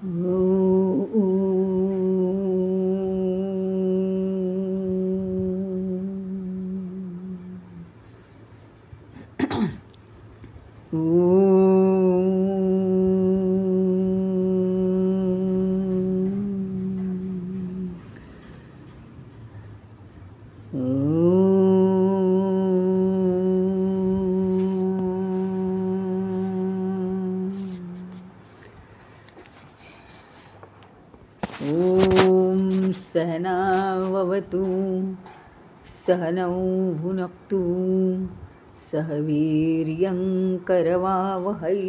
ओ ॐ सहनाववतु सहनौ भुनक्तु सह वीर्यं करवावहै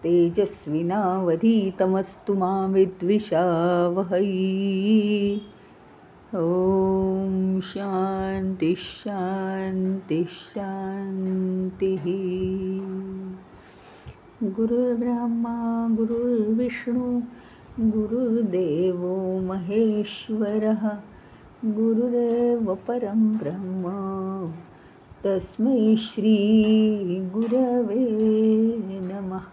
तेजस्विनावधीतमस्तु मा विद्विषावहै। ॐ शान्ति शान्ति शान्तिः। गुरुर्ब्रह्मा गुरुर्विष्णु गुरुर्देवो महेश्वरः गुरुरेव परं ब्रह्म तस्मै श्री गुरवे नमः।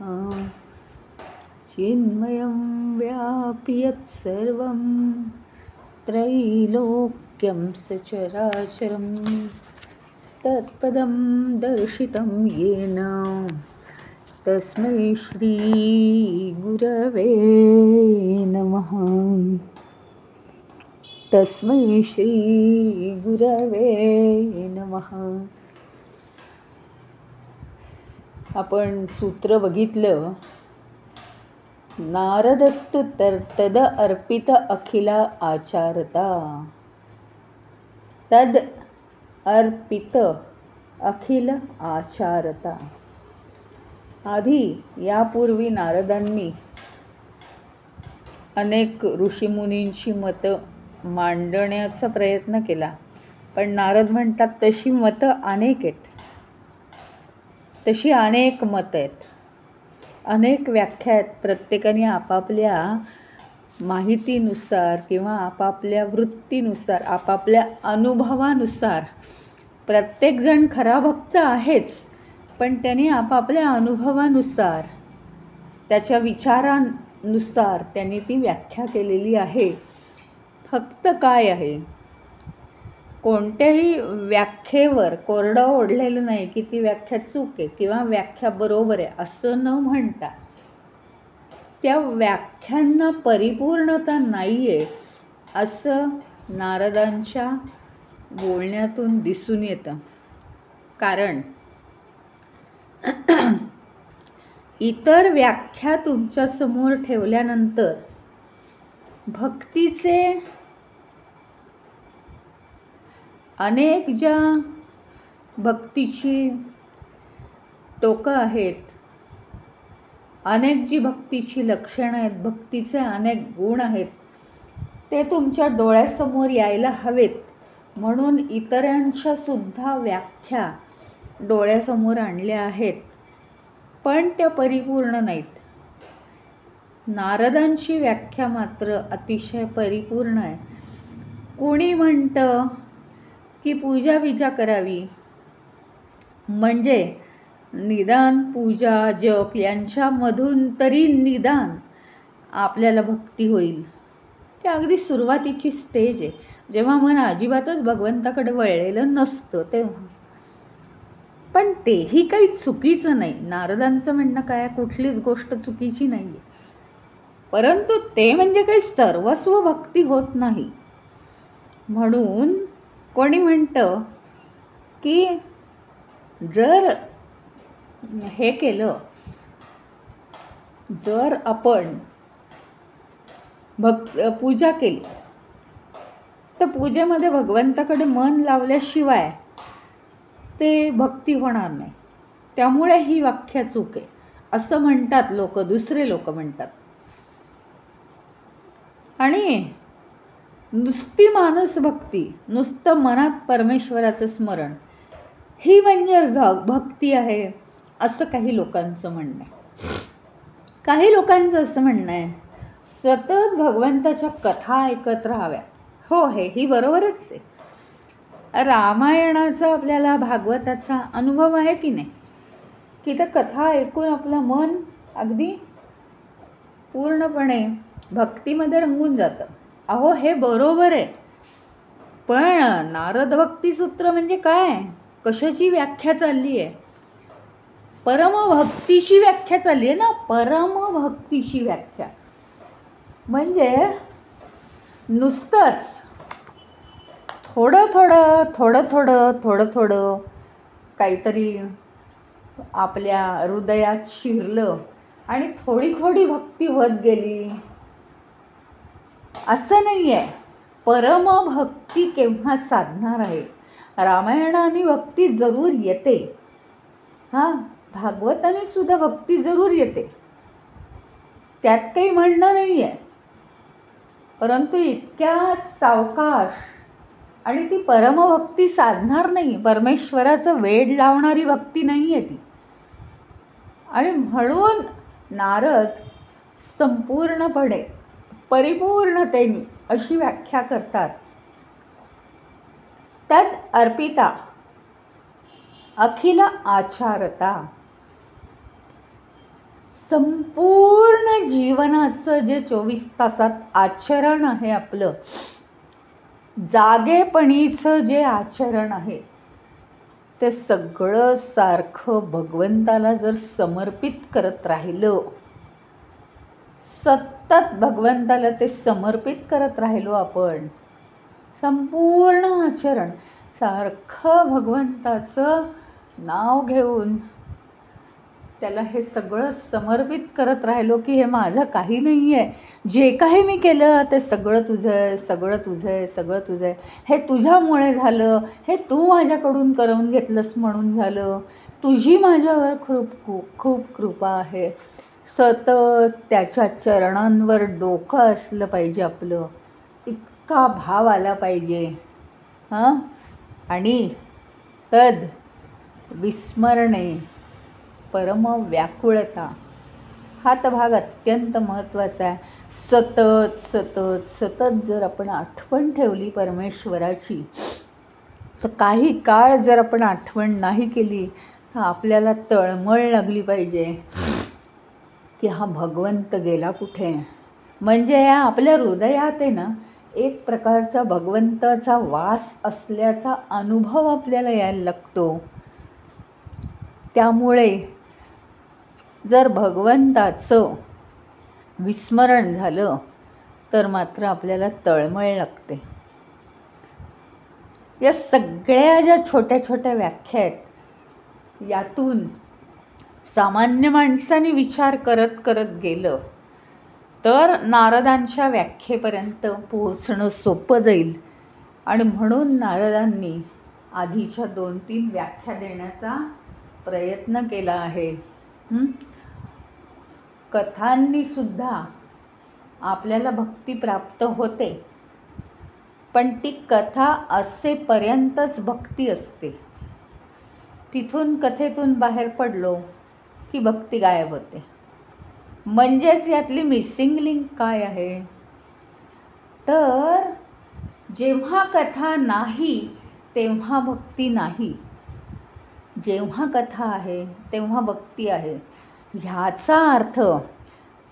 चिन्मयं व्याप्य यत्सर्वं त्रैलोक्यं सचराचरं तत्पदं दर्शितं येन तस्मै श्री गुरवे नमः। तस्मै श्री गुरवे नमः। आपण सूत्र बघितलं, नारदस्तु तद अर्पित अखिल आचारता। तद अर्पित अखिल आचारता। आधी यापूर्वी नारदांनी अनेक ऋषीमुनींची मतं मांडण्याचा प्रयत्न केला, पण नारद म्हणतात तशी मतं अनेक आहेत, तशी अनेक मतं आहेत, अनेक व्याख्या आहेत. प्रत्येकाने आपापल्या माहितीनुसार किंवा आपापल्या वृत्तीनुसार आपापल्या अनुभवानुसार प्रत्येकजण खरा भक्त आहेच, पण त्यांनी आपापल्या अनुभवानुसार त्याच्या विचारानुसार त्यांनी ती व्याख्या केलेली आहे. फक्त काय आहे, कोणत्याही व्याख्येवर कोरडं ओढलेलं नाही की ती व्याख्या चूक आहे किंवा व्याख्या बरोबर आहे असं न म्हणता त्या व्याख्यांना परिपूर्णता नाही आहे असं नारदांच्या बोलण्यातून दिसून येतं. कारण इतर व्याख्या तुमच्या समोर ठेवल्यानंतर भक्तीचे अनेक ज्या भक्तीची टोकं आहेत, अनेक जी भक्तीची लक्षणं आहेत, भक्तीचे अनेक गुण आहेत, ते तुमच्या डोळ्यासमोर यायला हवेत म्हणून इतरांच्या सुद्धा व्याख्या डोळ्यासमोर आणल्या आहेत, पण त्या परिपूर्ण नाहीत. नारदांची व्याख्या मात्र अतिशय परिपूर्ण आहे. कोणी म्हणतं की पूजा विजा करावी, म्हणजे निदान पूजा जप यांच्यामधून तरी निदान आपल्याला भक्ती होईल. ते अगदी सुरुवातीची स्टेज आहे, जेव्हा मन अजिबातच भगवंताकडे वळलेलं नसतं तेव्हा. पण तेही काही चुकीचं नाही. नारदांचं म्हणणं काय, कुठलीच गोष्ट चुकीची नाही आहे, परंतु ते म्हणजे काही सर्वस्व भक्ती होत नाही. म्हणून कोणी म्हणतं की जर हे केलं, जर आपण पूजा केली तर पूजेमध्ये भगवंताकडे मन लावल्याशिवाय ते भक्ती होणार नाही, त्यामुळे ही व्याख्या चूक आहे असं म्हणतात लोक, दुसरे लोक म्हणतात. आणि नुसती मानस भक्ती, नुसतं मनात परमेश्वराचं स्मरण, ही म्हणजे भक्ती आहे असं काही लोकांचं म्हणणं आहे. काही लोकांचं असं म्हणणं आहे सतत भगवंताच्या कथा ऐकत राहाव्या. हो, ही बरोबरच आहे. रामायणाचा आपल्याला भागवताचा अनुभव आहे की नाही, की त्या कथा ऐकून आपलं मन अगदी पूर्णपणे भक्तीमध्ये रंगून जातं. अहो हे बरोबर आहे, पण नारद भक्तिसूत्र म्हणजे काय? कशाची व्याख्या चालली आहे? परमभक्तीची व्याख्या चालली आहे ना. परमभक्तीची व्याख्या म्हणजे नुसतंच थोडं थोडं थोडं थोडं थोडं थोडं काहीतरी आपल्या हृदयात शिरलं आणि थोडी थोडी भक्ती होत गेली असं नाही आहे. परमभक्ती केव्हा साधणार आहे? रामायणाने भक्ती जरूर येते, हां, भागवताने सुद्धा भक्ती जरूर येते, त्यात काही म्हणणं नाही आहे. परंतु इतक्या सावकाश आणि ती परमभक्ती साधणार नाही. परमेश्वराचं वेड लावणारी भक्ती नाही आहे ती. आणि म्हणून नारद संपूर्णपणे परिपूर्णतेने अशी व्याख्या करतात. तद अर्पिता अखिल आचारता. संपूर्ण जीवनाचं जे 24 तासात आचरण आहे आपलं, जागेपणीचं जे आचरण आहे, ते सगळं सारखं भगवंताला जर समर्पित करत राहिलं, सतत भगवंताला ते समर्पित करत राहिलो आपण, संपूर्ण आचरण सारखं भगवंताचं नाव घेऊन त्याला हे सगळं समर्पित करत राहिलो की हे माझं काही नाही आहे, जे काही मी केलं ते सगळं तुझं आहे, सगळं तुझं आहे, सगळं तुझं आहे, हे तुझ्यामुळे झालं, हे तू माझ्याकडून करून घेतलंस म्हणून झालं, तुझी माझ्यावर खूप खूप कृपा आहे. सतत त्याच्या चरणांवर डोकं असलं पाहिजे आपलं, इतका भाव आला पाहिजे. हां, आणि तद विस्मरणे परम व्याकुळता. हा तर भाग अत्यंत महत्त्वाचा आहे. सतत सतत सतत जर आपण आठवण ठेवली परमेश्वराची, तर काही काळ जर आपण आठवण नाही केली तर आपल्याला तळमळ लागली पाहिजे की हा भगवंत गेला कुठे. म्हणजे आपल्या हृदयात आहे ना एक प्रकारचा भगवंताचा वास असल्याचा अनुभव आपल्याला यायला लागतो. त्यामुळे जर भगवंताचं विस्मरण झालं तर मात्र आपल्याला तळमळ लागते. या सगळ्या ज्या छोट्या छोट्या व्याख्या आहेत, यातून सामान्य माणसाने विचार करत करत गेलं तर नारदांच्या व्याख्येपर्यंत पोहोचणं सोपं जाईल. आणि म्हणून नारदांनी आधीच्या 2-3 व्याख्या देण्याचा प्रयत्न केला आहे. कथांनी सुद्धा आपल्याला भक्ती प्राप्त होते, पण ती कथा असेपर्यंतच भक्ती असते. तिथून कथेतून बाहेर पडलो की भक्ती गायब होते. म्हणजेच यातली मिसिंग लिंक काय आहे? तर जेव्हा कथा नाही तेव्हा भक्ती नाही, जेव्हा कथा आहे तेव्हा भक्ती आहे. ह्याचा अर्थ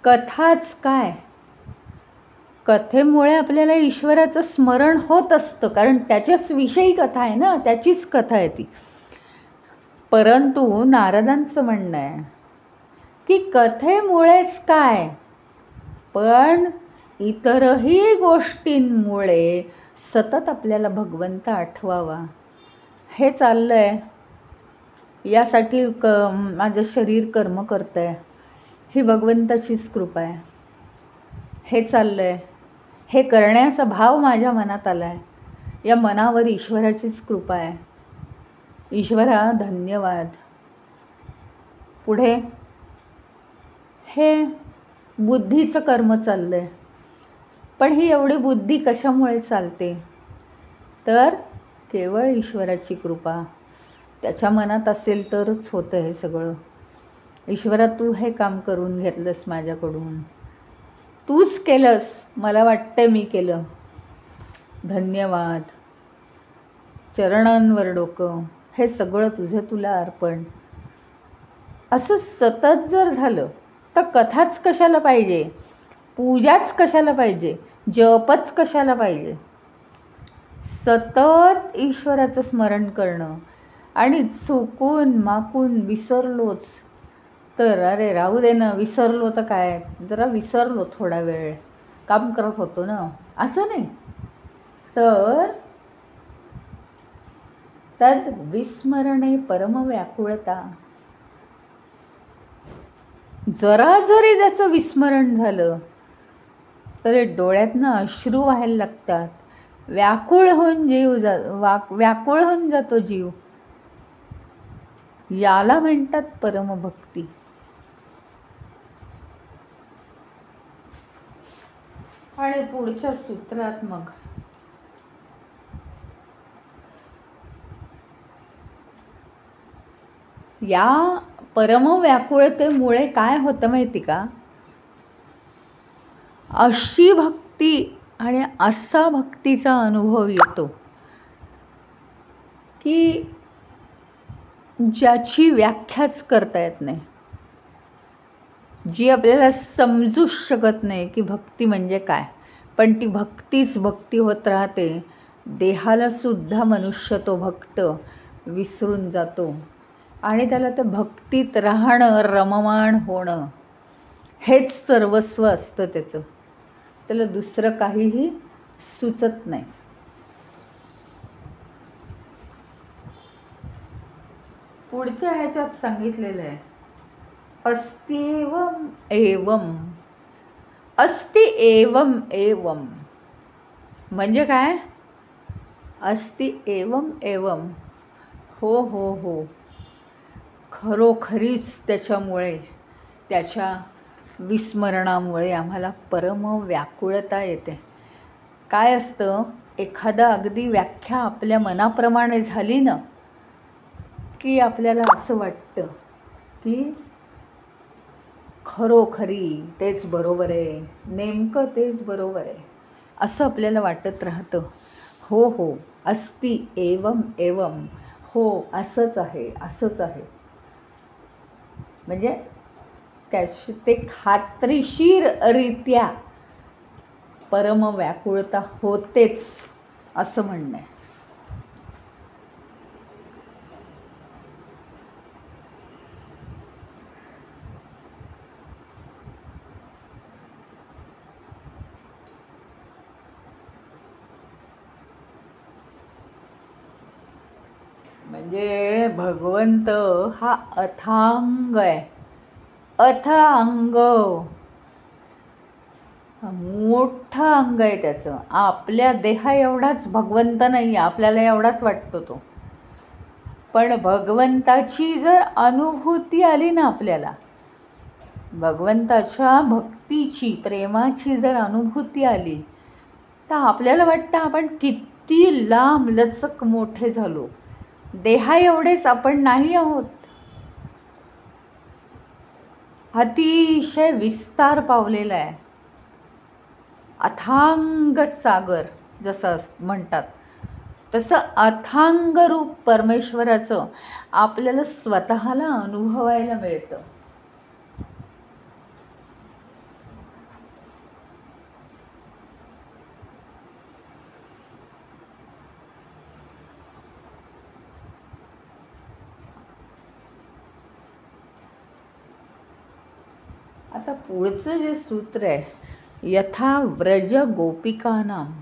कथाच काय, कथेमुळे आपल्याला ईश्वराचं स्मरण होत असतं, कारण त्याच्याच विषयी कथा आहे ना, त्याचीच कथा आहे ती. परंतु नारदांचं म्हणणं आहे की कथेमुळेच काय, पण इतरही गोष्टींमुळे सतत आपल्याला भगवंत आठवावा. हे चाललं आहे, यासाठी माझं शरीर कर्म करतं आहे, ही भगवंताचीच कृपा आहे. हे चाललं आहे, हे करण्याचा भाव माझ्या मनात आला आहे, या मनावर ईश्वराचीच कृपा आहे. ईश्वरा धन्यवाद. पुढे हे बुद्धीचं कर्म चाललं आहे, पण ही एवढी बुद्धी कशामुळे चालते? तर केवळ ईश्वराची कृपा, त्याच्या मनात असेल तरच होतं हे सगळं. ईश्वरा तू हे काम करून घेतलंस माझ्याकडून, तूच केलंस, मला वाटतं मी केलं, धन्यवाद. चरणांवर डोकं, हे सगळं तुझं तुला अर्पण. असं सतत जर झालं फक्त कथाच कशाला पाहिजे, पूजाच कशाला पाहिजे, जपच कशाला पाहिजे. सतत ईश्वराचं स्मरण करणं. आणि चुकून माकून विसरलोच तर अरे राहू दे ना, विसरलो तर काय, जरा विसरलो थोडा वेळ, काम करत होतो ना, असं नाही. तर तद विस्मरणे परमव्याकुळता. जरा जरी त्याचं विस्मरण झालं तर डोळ्यातनं अश्रू व्हायला लागतात. व्याकुळ होऊन जातो जीव. याला म्हणतात परमभक्ती. आणि पुढच्या सूत्रात मग या परमव्याकुळतेमुळे काय होतं माहिती का, अशी भक्ती आणि असा भक्तीचा अनुभव येतो की ज्याची व्याख्याच करता येत नाही, जी आपल्याला समजूच शकत नाही की भक्ती म्हणजे काय. पण ती भक्तीच भक्ती होत राहते. देहाला सुद्धा मनुष्य तो भक्त विसरून जातो आणि त्याला त्या भक्तीत राहणं, रममाण होणं हेच सर्वस्व असतं त्याचं. त्याला दुसरं काहीही सुचत नाही. पुढच्या ह्याच्यात सांगितलेलं आहे, अस्त्येवम एवम. अस्ति एवम एवम म्हणजे काय, अस्ति एवम एवम, हो हो हो, खरोखरीच त्याच्यामुळे, त्याच्या विस्मरणामुळे आम्हाला परम व्याकुळता येते. काय असतं, एखादा अगदी व्याख्या आपल्या मनाप्रमाणे झाली ना की आपल्याला असं वाटतं की खरोखरी तेच बरोबर आहे, नेमकं तेच बरोबर आहे, असं आपल्याला वाटत राहतं. हो हो, अस्ति एवम एवम, हो असंच आहे, असंच आहे. म्हणजे त्याची ते खात्रीशीररित्या परम व्याकुळता होतेच असं म्हणणं आहे. म्हणजे भगवंत हा अथांग आहे. अथांग, मोठं अंग आहे त्याचं. आपल्या देहा एवढाच भगवंत नाही, आपल्याला एवढाच वाटतो तो. पण भगवंताची जर अनुभूती आली ना आपल्याला, भगवंताच्या भक्तीची, प्रेमाची जर अनुभूती आली तर आपल्याला वाटतं आपण किती लांब लचक मोठे झालो. देहा एवढेच आपण नाही आहोत, अतिशय विस्तार पावलेला आहे. अथांग सागर जसं म्हणतात तसं अथांग रूप परमेश्वराचं आपल्याला स्वतःला अनुभवायला मिळतं. आता पुढचं जे सूत्र आहे, यथा व्रज गोपिकानाम.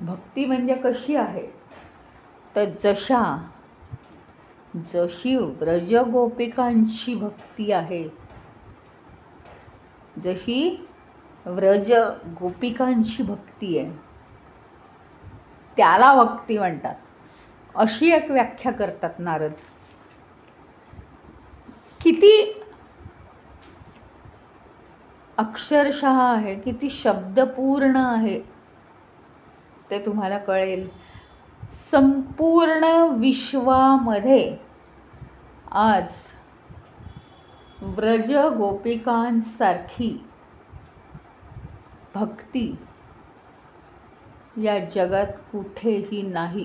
भक्ती म्हणजे कशी आहे, तर जशी व्रज गोपिकांची भक्ती आहे, जशी व्रज गोपिकांची भक्ती आहे त्याला भक्ती म्हणतात, अशी एक व्याख्या करतात नारद. किती अक्षरशः आहे, किती शब्दपूर्ण आहे ते तुम्हाला कळेल. संपूर्ण विश्वामध्ये आज व्रज गोपिकांसारखी भक्ती या जगात कुठेही नाही.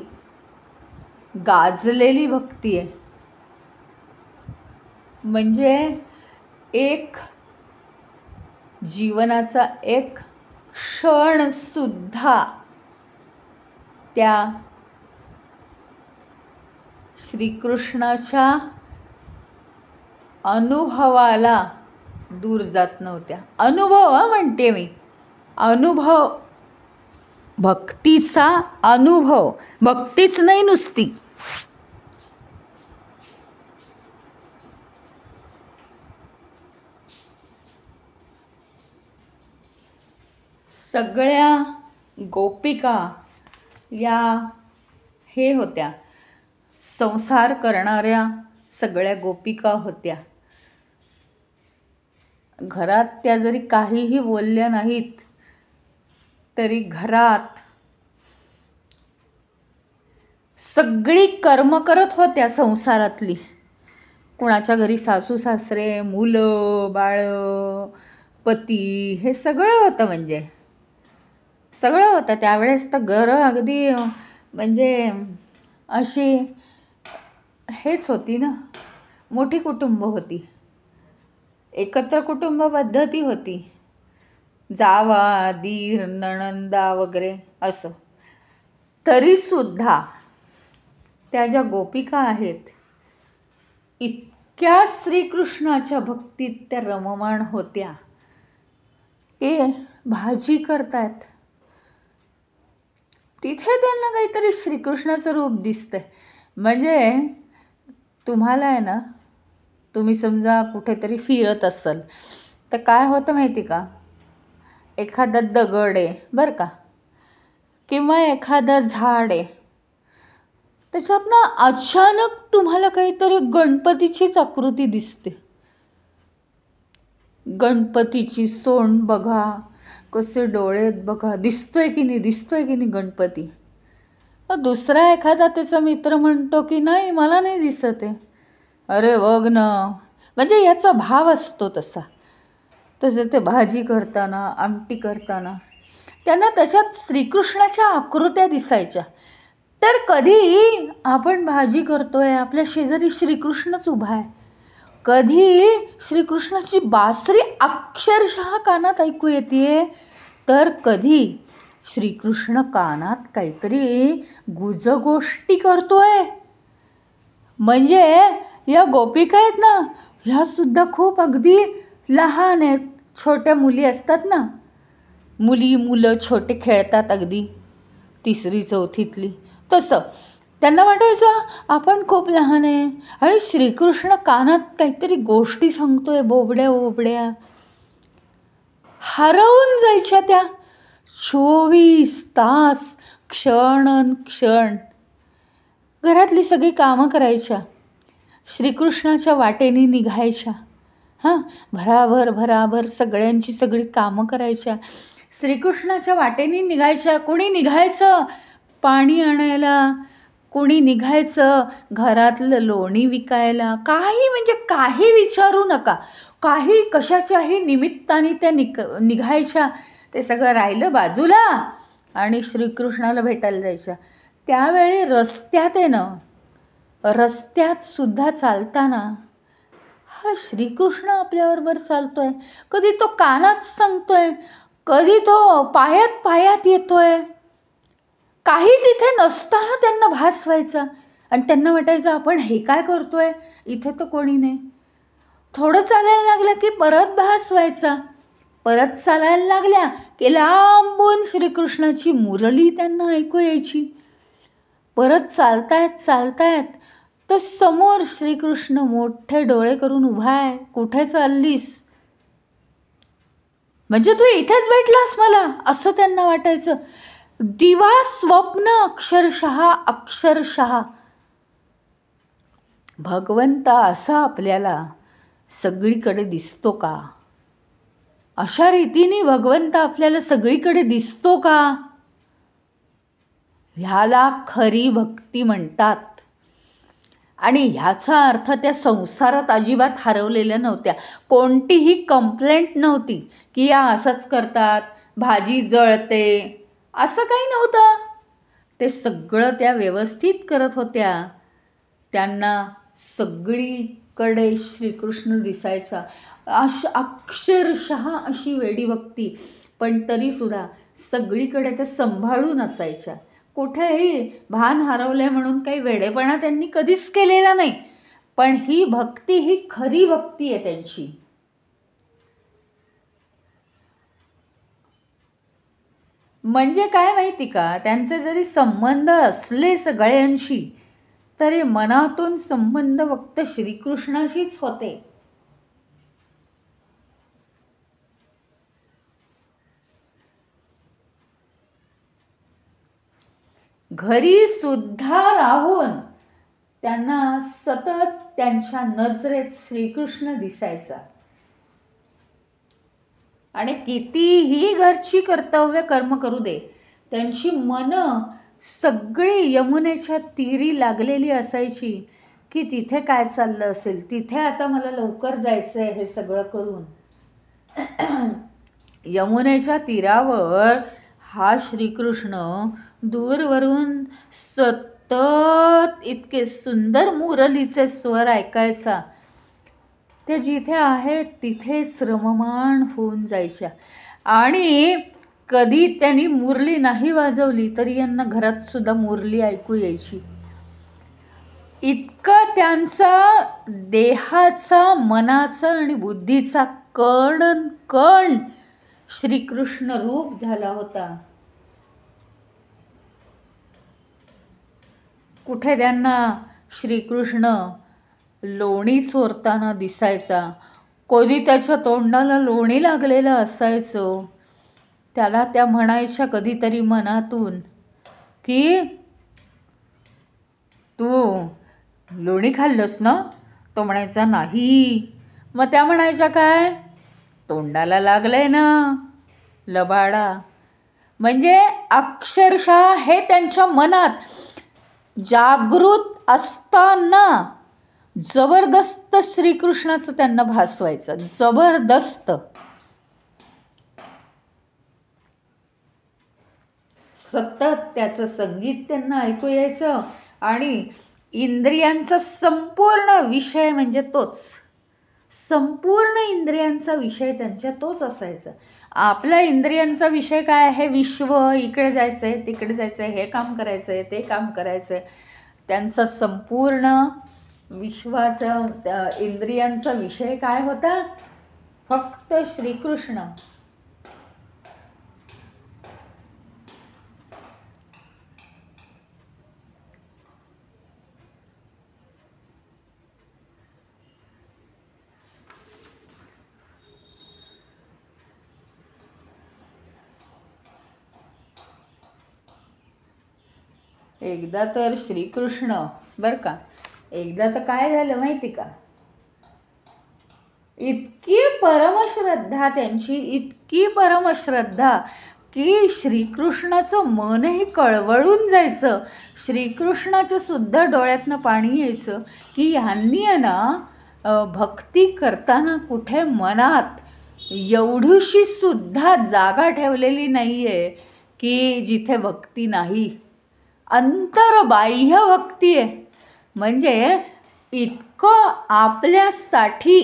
गाजलेली भक्ती आहे. म्हणजे एक जीवनाचा एक क्षणसुद्धा त्या श्रीकृष्णाच्या अनुभवाला दूर जात नव्हत्या. अनुभव म्हणते मी, अनुभव, भक्तीचा अनुभव, भक्तीच नाही नुसती. सगळ्या गोपिका या हे होत्या, संसार करणाऱ्या सगळ्या गोपिका होत्या. घरात त्या जरी काहीही बोलल्या नाहीत तरी घरात सगळी कर्म करत होत्या संसारातली. कुणाच्या घरी सासू सासरे, मुलं बाळ, पती, हे सगळं होतं. म्हणजे सगळं होतं त्यावेळेस. तर घरं अगदी म्हणजे अशी हेच होती ना, मोठी कुटुंब होती, एकत्र कुटुंब पद्धती होती, जावा, दीर, नणंदा वगैरे असं. तरीसुद्धा त्या ज्या गोपिका आहेत इतक्या श्रीकृष्णाच्या भक्तीत त्या रममाण होत्या. ते भाजी करतायत, तिथे त्यांना काहीतरी श्रीकृष्णाचं रूप दिसतंय. म्हणजे तुम्हाला आहे ना, तुम्ही समजा कुठेतरी फिरत असाल तर काय होतं माहिती का, एखादा दगड आहे बरं का, किंवा एखादं झाड आहे, त्याच्यातनं अचानक तुम्हाला काहीतरी गणपतीचीच आकृती दिसते. गणपतीची सोंड बघा, कसे डोळे बघा, दिसतोय की नाही, दिसतोय की नाही गणपती. दुसरा एखादा त्याचा मित्र म्हणतो की नाही मला नाही दिसत आहे. अरे बघ ना, म्हणजे याचा भाव असतो तसा. तसे ते भाजी करताना, आमटी करताना त्यांना त्याच्यात श्रीकृष्णाच्या आकृत्या दिसायच्या. तर कधी आपण भाजी करतोय, आपल्या शेजारी श्रीकृष्णच उभा आहे, कधी श्रीकृष्णाची बासरी अक्षरशः कानात ऐकू येते, तर कधी श्रीकृष्ण कानात काहीतरी गुजगोष्टी करतोय. म्हणजे या गोपिका आहेत ना, ह्या सुद्धा खूप अगदी लहान आहेत. छोट्या मुली असतात ना, मुलं छोटे खेळतात अगदी 3री 4थीतली, तसं त्यांना वाटायचं आपण खूप लहान आहे आणि श्रीकृष्ण कानात काहीतरी गोष्टी सांगतोय, बोबड्या. हरवून जायच्या त्या 24 तास, क्षण. घरातली सगळी कामं करायच्या, श्रीकृष्णाच्या वाटेने निघायच्या. भराभर सगळ्यांची सगळी कामं करायच्या, श्रीकृष्णाच्या वाटेने निघायच्या. कोणी निघायचं पाणी आणायला, कोणी निघायचं घरातलं लोणी विकायला, काही म्हणजे काही विचारू नका, काही कशाच्याही निमित्ताने त्या निघायच्या. ते सगळं राहिलं बाजूला आणि श्रीकृष्णाला भेटायला जायच्या. त्यावेळी रस्त्यात आहे ना, रस्त्यात सुद्धा चालताना हा श्रीकृष्ण आपल्याबरोबर चालतोय, कधी तो कानात सांगतोय, कधी तो पायात येतोय. काही तिथे नसताना त्यांना भास व्हायचा आणि त्यांना वाटायचं आपण हे काय करतोय, इथे तर कोणी नाही. थोडं चालायला लागलं की परत भास व्हायचा, परत चालायला लागल्या की लांबून श्रीकृष्णाची मुरली त्यांना ऐकू यायची. परत चालतायत तर समोर श्रीकृष्ण मोठे डोळे करून उभा आहे, कुठे चाललीस, म्हणजे तू इथेच भेटलास मला, असं त्यांना वाटायचं. दिवा स्वप्न अक्षरशः. भगवंत असा आपल्याला सगळीकडे दिसतो का? अशा रीतीने भगवंत आपल्याला सगळीकडे दिसतो का? ह्याला खरी भक्ती म्हणतात. आणि ह्याचा अर्थ त्या संसारात अजिबात हरवलेल्या नव्हत्या. कोणतीही कंप्लेंट नव्हती की या असंच करतात, भाजी जळते, असं काही नव्हतं. ते सगळं त्या व्यवस्थित करत होत्या. त्यांना सगळीकडे श्रीकृष्ण दिसायचा. अक्षरशः अशी वेडी भक्ती, पण तरीसुद्धा सगळीकडे त्या सांभाळून असायच्या. कुठेही भान हरवले म्हणून काही वेडेपणा त्यांनी कधीच केलेला नाही. पण ही भक्ती ही खरी भक्ती आहे त्यांची. म्हणजे काय माहिती का, त्यांचे जरी संबंध असले सगळ्यांशी, तरी मनातून संबंध फक्त श्रीकृष्णाशीच होते. घरी सुद्धा राहून त्यांना सतत त्यांच्या नजरेत श्रीकृष्ण दिसायचा. आणि कितीही घरची कर्तव्य कर्म करू दे, त्यांची मनं सगळी यमुनेच्या तीरी लागलेली असायची की तिथे काय चाललं असेल, तिथे आता मला लवकर जायचं आहे हे सगळं करून. यमुनेच्या तीरावर हा श्रीकृष्ण दूरवरून सतत इतके सुंदर मुरलीचे स्वर ऐकायचा. ते जिथे आहेत तिथेच रममाण होऊन जायच्या. आणि कधी त्यांनी मुरली नाही वाजवली तरी यांना घरात सुद्धा मुरली ऐकू यायची. इतका त्यांचा देहाचा, मनाचा आणि बुद्धीचा कण कण श्रीकृष्ण रूप झाला होता. कुठे त्यांना श्रीकृष्ण लोणी चोरताना दिसायचा, कधी त्याच्या तोंडाला लोणी लागलेलं असायचं. त्याला त्या म्हणायच्या कधीतरी मनातून की तू लोणी खाल्लंस ना? तो म्हणायचा नाही. मग त्या म्हणायच्या काय, तोंडाला लागलंय ना लबाडा. म्हणजे अक्षरशः हे त्यांच्या मनात जागृत असताना जबरदस्त श्रीकृष्णाचं त्यांना भासवायचं, जबरदस्त. सतत त्याचं संगीत त्यांना ऐकू यायचं. आणि इंद्रियांचा संपूर्ण विषय म्हणजे तोच, संपूर्ण इंद्रियांचा विषय त्यांच्या तोच असायचा. आपल्या इंद्रियांचा विषय काय आहे, विश्व, इकडे जायचं आहे तिकडे जायचं आहे, हे काम करायचं आहे ते काम करायचं आहे. त्यांचा संपूर्ण विश्वाचा इंद्रियांचा विषय काय होता, फक्त श्रीकृष्ण. एकदा तर श्रीकृष्ण बरं का, एकदा तर काय झालं माहिती का, इतकी परमश्रद्धा त्यांची, इतकी परमश्रद्धा की श्रीकृष्णाचं मनही कळवळून जायचं. श्रीकृष्णाच्या सुद्धा डोळ्यातनं पाणी यायचं की ह्यांनी आहे ना भक्ती करताना कुठे मनात एवढीशी सुद्धा जागा ठेवलेली नाही आहे की जिथे भक्ती नाही. अंतर्बाह्य भक्ती आहे. म्हणजे इतकं आपल्यासाठी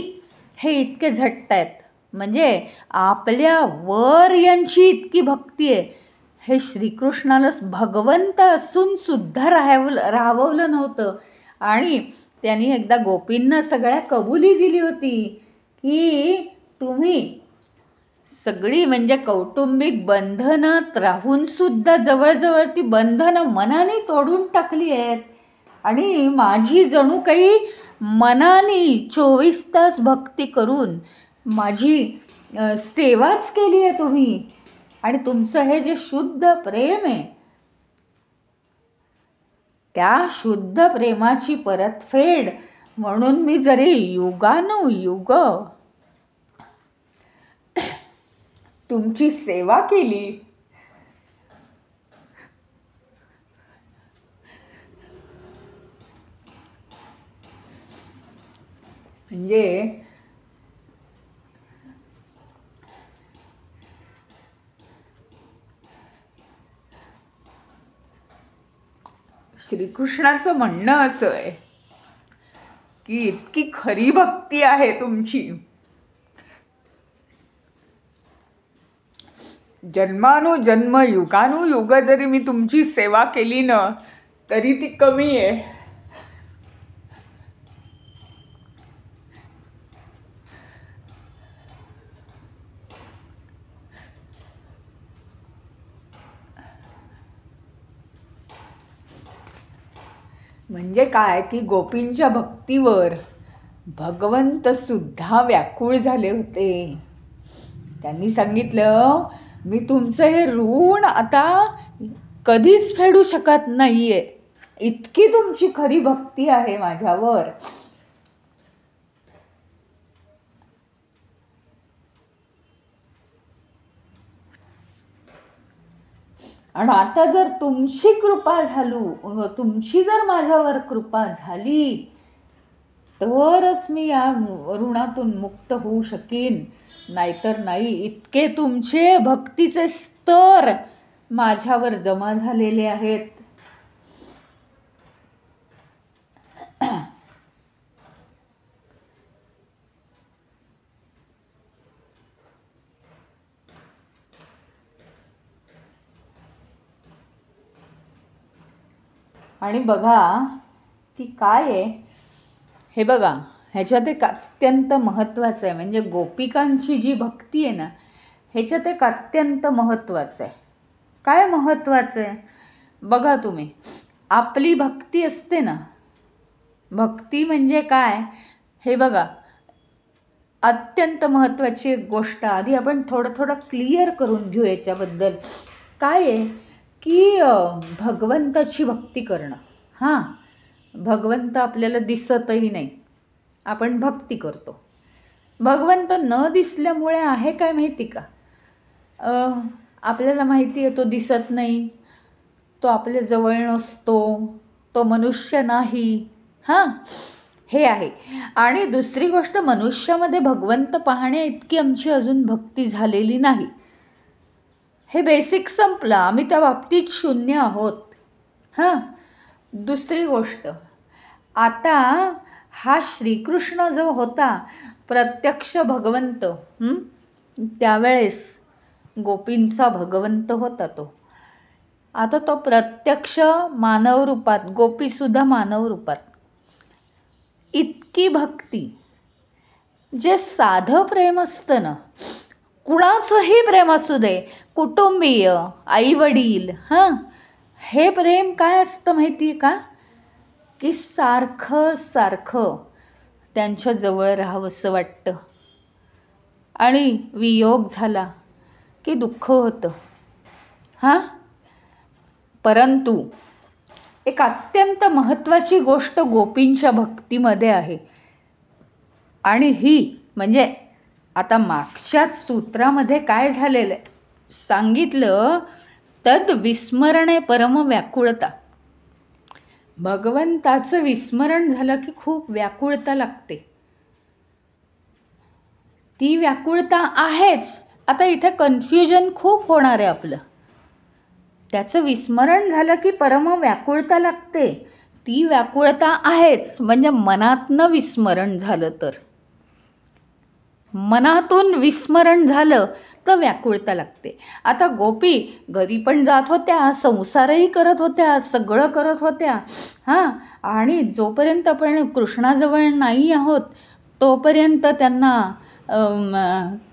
हे इतके झटतायत, म्हणजे आपल्यावर यांची इतकी भक्ती आहे. हे श्रीकृष्णालाच भगवंत असून सुद्धा राहवलं नव्हतं. आणि त्यांनी एकदा गोपींना सगळ्या कबुली दिली होती की तुम्ही सगळी म्हणजे कौटुंबिक बंधनात राहून सुद्धा जवळजवळ ती बंधनं मनाने तोडून टाकली आहेत. आणि माझी जणू काही मनाने 24 तास भक्ती करून माझी सेवाच केली आहे तुम्ही. आणि तुमचं हे जे शुद्ध प्रेम आहे, त्या शुद्ध प्रेमाची परतफेड म्हणून मी जरी युगानुयुग तुमची सेवा केली, म्हणजे श्रीकृष्णाचं म्हणणं असं आहे की इतकी खरी भक्ती आहे तुमची जन्मानुजन्म युगानुयुग जरी मी तुमची सेवा केली ना तरी ती कमी आहे. म्हणजे काय की गोपींच्या भक्तीवर भगवंत सुद्धा व्याकुळ झाले होते. त्यांनी सांगितलं, मी तुमचं हे ऋण आता कधीच फेडू शकत नाहीये, इतकी तुमची खरी भक्ती आहे माझ्यावर. आणि आता जर तुमची कृपा तुमची जर माझ्यावर कृपा झाली तरच मी या ऋणातून मुक्त होऊ शकीन, नाहीतर नाही. इतके तुमचे भक्तीचे स्तर माझ्यावर जमा झालेले आहेत. आणि बघा की काय आहे हे बघा, ह्याच्यात एक अत्यंत महत्त्वाचं आहे. म्हणजे गोपिकांची जी भक्ती आहे ना, ह्याच्यात एक अत्यंत महत्त्वाचं आहे. काय महत्त्वाचं आहे बघा तुम्ही, आपली भक्ती असते ना, भक्ती म्हणजे काय हे बघा, अत्यंत महत्त्वाची एक गोष्ट. आधी आपण थोडं क्लिअर करून घेऊ याच्याबद्दल. काय आहे की भगवंताची भक्ती करणं. हां, भगवंत आपल्याला दिसतही नाही, आपण भक्ती करतो. भगवंत न दिसल्यामुळे आहे काय माहिती का, आपल्याला माहिती आहे तो दिसत नाही, तो आपल्या जवळ नसतो, तो मनुष्य नाही. हां, हे आहे. आणि दुसरी गोष्ट, मनुष्यामध्ये भगवंत पाहण्या इतकी आमची अजून भक्ती झालेली नाही. हे बेसिक संपलं, आम्ही त्या बाबतीत शून्य आहोत. हां, दुसरी गोष्ट, आता हा श्रीकृष्ण जो होता प्रत्यक्ष भगवंत, त्यावेळेस गोपींचा भगवंत होता तो. आता तो प्रत्यक्ष मानव रूपात, गोपीसुद्धा मानव रूपात. इतकी भक्ती, जे साधं प्रेम असतं ना, कुणाचंही प्रेम असू दे, कुटुंबीय, आईवडील, हां, हे प्रेम काय असतं माहिती आहे का, की सारखं त्यांच्या जवळ राहावंसं वाटतं. आणि वियोग झाला की दुःख होतं. हां, परंतु एक अत्यंत महत्त्वाची गोष्ट गोपींच्या भक्तीमध्ये आहे. आणि ही म्हणजे आता मागच्याच सूत्रामध्ये काय झालेलं आहे सांगितलं, तद विस्मरणे परम व्याकुळता. भगवंताचं विस्मरण झालं की खूप व्याकुळता लागते. ती व्याकुळता आहेच. आता इथे कन्फ्युजन खूप होणार आहे आपलं. त्याचं विस्मरण झालं की परम व्याकुळता लागते. ती व्याकुळता आहेच. म्हणजे मनातनं विस्मरण झालं तर, मनातून विस्मरण झालं तर व्याकुळता लागते. आता गोपी घरी पण जात होत्या, संसारही करत होत्या, सगळं करत होत्या. हां, आणि जोपर्यंत आपण कृष्णाजवळ नाही आहोत तोपर्यंत त्यांना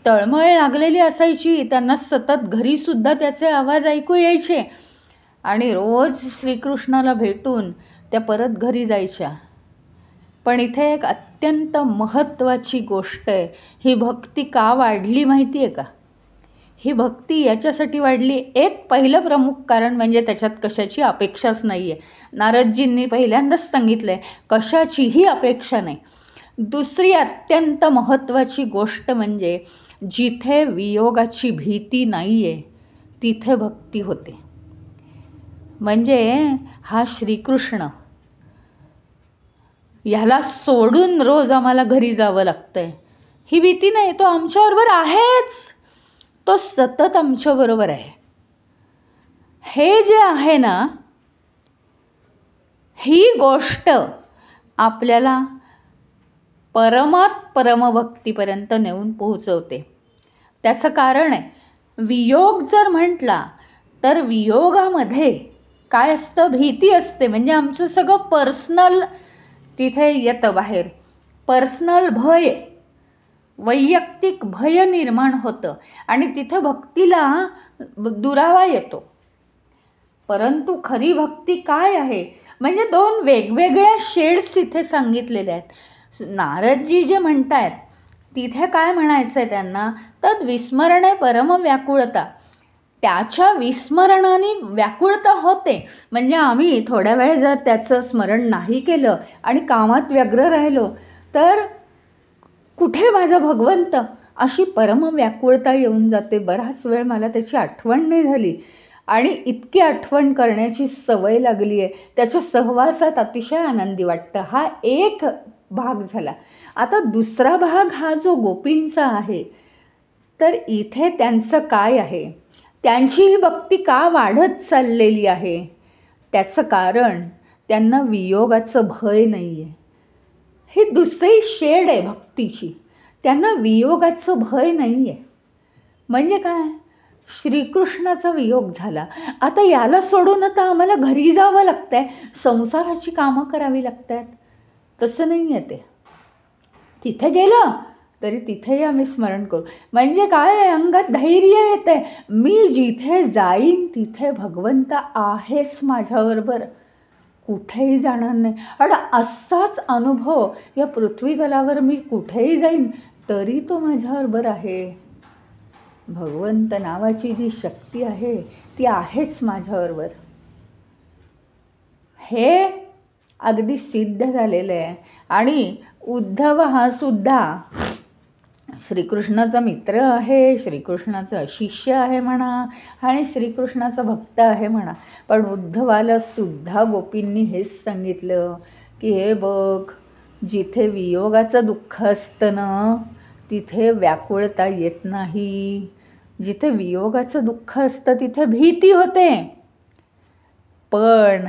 तळमळ लागलेली असायची. त्यांना सतत घरीसुद्धा त्याचे आवाज ऐकू यायचे आणि रोज श्रीकृष्णाला भेटून त्या परत घरी जायच्या. पण इथे एक अत्यंत महत्त्वाची गोष्ट आहे. ही भक्ती का वाढली माहिती आहे का? ही भक्ती याच्यासाठी वाढली, एक पहिलं प्रमुख कारण म्हणजे त्याच्यात कशाची अपेक्षाच नाही आहे. नारदजींनी पहिल्यांदाच सांगितलं आहे, कशाचीही अपेक्षा नाही. दुसरी अत्यंत महत्त्वाची गोष्ट म्हणजे जिथे वियोगाची भीती नाही आहे तिथे भक्ती होते. म्हणजे हा श्रीकृष्ण, ह्याला सोडून रोज आम्हाला घरी जावं लागतं आहे ही भीती नाही. तो आमच्याबरोबर आहेच, तो सतत आमच्याबरोबर आहे. हे जे आहे ना, ही गोष्ट आपल्याला परमभक्तीपर्यंत नेऊन पोहोचवते. त्याचं कारण आहे, वियोग जर म्हटला तर वियोगामध्ये काय असतं, भीती असते. म्हणजे आमचं सगळं पर्सनल तिथे येतं बाहेर, पर्सनल भय, वैयक्तिक भय निर्माण होतं आणि तिथं भक्तीला दुरावा येतो. परंतु खरी भक्ती काय आहे, म्हणजे दोन वेगवेगळ्या शेड्स इथे सांगितलेल्या आहेत. नारदजी जे म्हणतायत तिथे काय म्हणायचं आहे त्यांना, तद विस्मरणे परम व्याकुळता. त्याच्या विस्मरणाने व्याकुळता होते. म्हणजे आम्ही थोड्या वेळ जर त्याचं स्मरण नाही केलं आणि कामात व्यग्र राहिलो तर कुठे माझा भगवंत, अशी परम व्याकुळता येऊन जाते. बराच वेळ मला त्याची आठवण नाही झाली आणि इतकी आठवण करण्याची सवय लागली आहे, त्याच्या सहवासात अतिशय आनंदी वाटतं. हा एक भाग झाला. आता दुसरा भाग हा जो गोपींचा आहे, तर इथे त्यांचं काय आहे, त्यांची ही भक्ती का वाढत चाललेली आहे, त्याचं कारण त्यांना वियोगाचं भय नाही आहे. ही दुसरी शेड आहे भक्तीची. त्यांना वियोगाचं भय नाही आहे. म्हणजे काय, श्रीकृष्णाचा वियोग झाला, आता याला सोडून आता आम्हाला घरी जावं लागतं आहे, संसाराची कामं करावी लागत आहेत, तसं नाही आहे ते. तिथे गेलं तरी तिथेही आम्ही स्मरण करू. म्हणजे काय, अंगात धैर्य येतं आहे, मी जिथे जाईन तिथे भगवंत आहेच माझ्याबरोबर, कुठेही जाणार नाही. आणि असाच अनुभव या पृथ्वी तलावर मी कुठेही जाईन तरी तो माझ्याबरोबर आहे. भगवंत नावाची जी शक्ती आहे ती आहेच माझ्याबरोबर. हे अगदी सिद्ध झालेलं आहे. आणि उद्धव हा सुद्धा श्रीकृष्णाचा मित्र आहे, श्रीकृष्णाचा शिष्य आहे म्हणा आणि श्रीकृष्णाचा भक्त आहे म्हणा. पण उद्धवाला सुद्धा गोपींनी हेच सांगितलं की हे बघ, जिथे वियोगाचं दुःख असतं ना तिथे व्याकुळता येत नाही. जिथे वियोगाचं दुःख असतं तिथे भीती होते. पण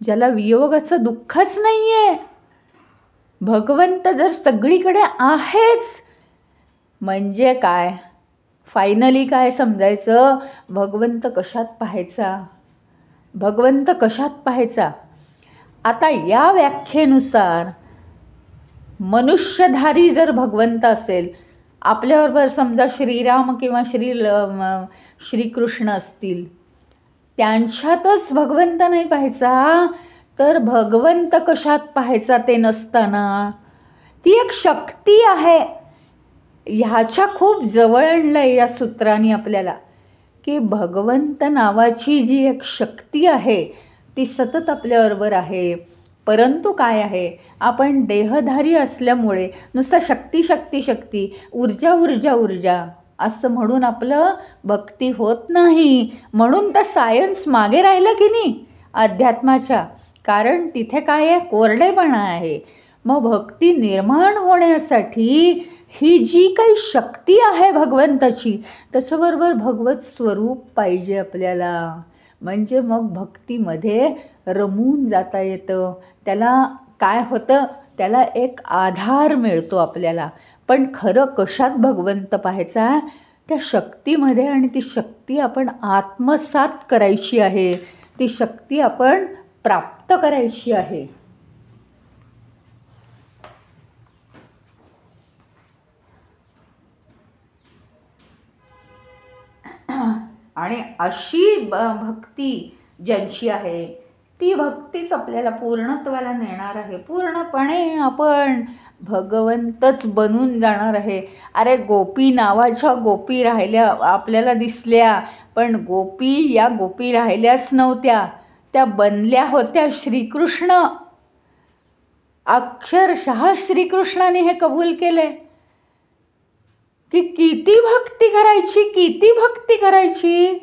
ज्याला वियोगाचं दुःखच नाही आहे, भगवंत जर सगळीकडे आहेच, म्हणजे काय, फायनली काय समजायचं, भगवंत कशात पाहायचा, भगवंत कशात पाहायचा. आता या व्याख्येनुसार मनुष्यधारी जर भगवंत असेल, आपल्याबरोबर समजा श्रीराम किंवा श्रीकृष्ण असतील, त्यांच्यातच भगवंत नाही पाहायचा, तर भगवंत कशात पाहायचा ते नसताना ती एक शक्ती आहे. ह्याच्या खूप जवळ आणलं आहे या सूत्रांनी आपल्याला, की भगवंत नावाची जी एक शक्ती आहे ती सतत आपल्याबरोबर आहे. परंतु काय आहे, आपण देहधारी असल्यामुळे नुसतं शक्ती शक्ती शक्ती, ऊर्जा ऊर्जा ऊर्जा असं म्हणून आपलं भक्ती होत नाही. म्हणून तर सायन्स मागे राहिलं की नाही अध्यात्माच्या, कारण तिथे काय आहे, कोरडेपणा आहे. मग भक्ती निर्माण होण्यासाठी ही जी काही शक्ती आहे भगवंताची, त्याच्याबरोबर भगवत स्वरूप पाहिजे आपल्याला. म्हणजे मग भक्तीमध्ये रमून जाता येतं. त्याला काय होतं, त्याला एक आधार मिळतो आपल्याला. पण खरं कशात भगवंत पाहायचा, त्या शक्तीमध्ये. आणि ती शक्ती आपण आत्मसात करायची आहे, ती शक्ती आपण प्राप्त करायची आहे. आणि अशी भक्ती ज्यांची आहे ती भक्तीच आपल्याला पूर्णत्वाला नेणार आहे. पूर्णपणे आपण भगवंतच बनून जाणार आहे. अरे गोपी नावाच्या गोपी राहिल्या आपल्याला दिसल्या, पण गोपी या गोपी राहिल्याच नव्हत्या, त्या बनल्या होत्या श्रीकृष्ण. अक्षरशः श्रीकृष्णाने हे कबूल केले की किती भक्ती करायची, किती भक्ती करायची.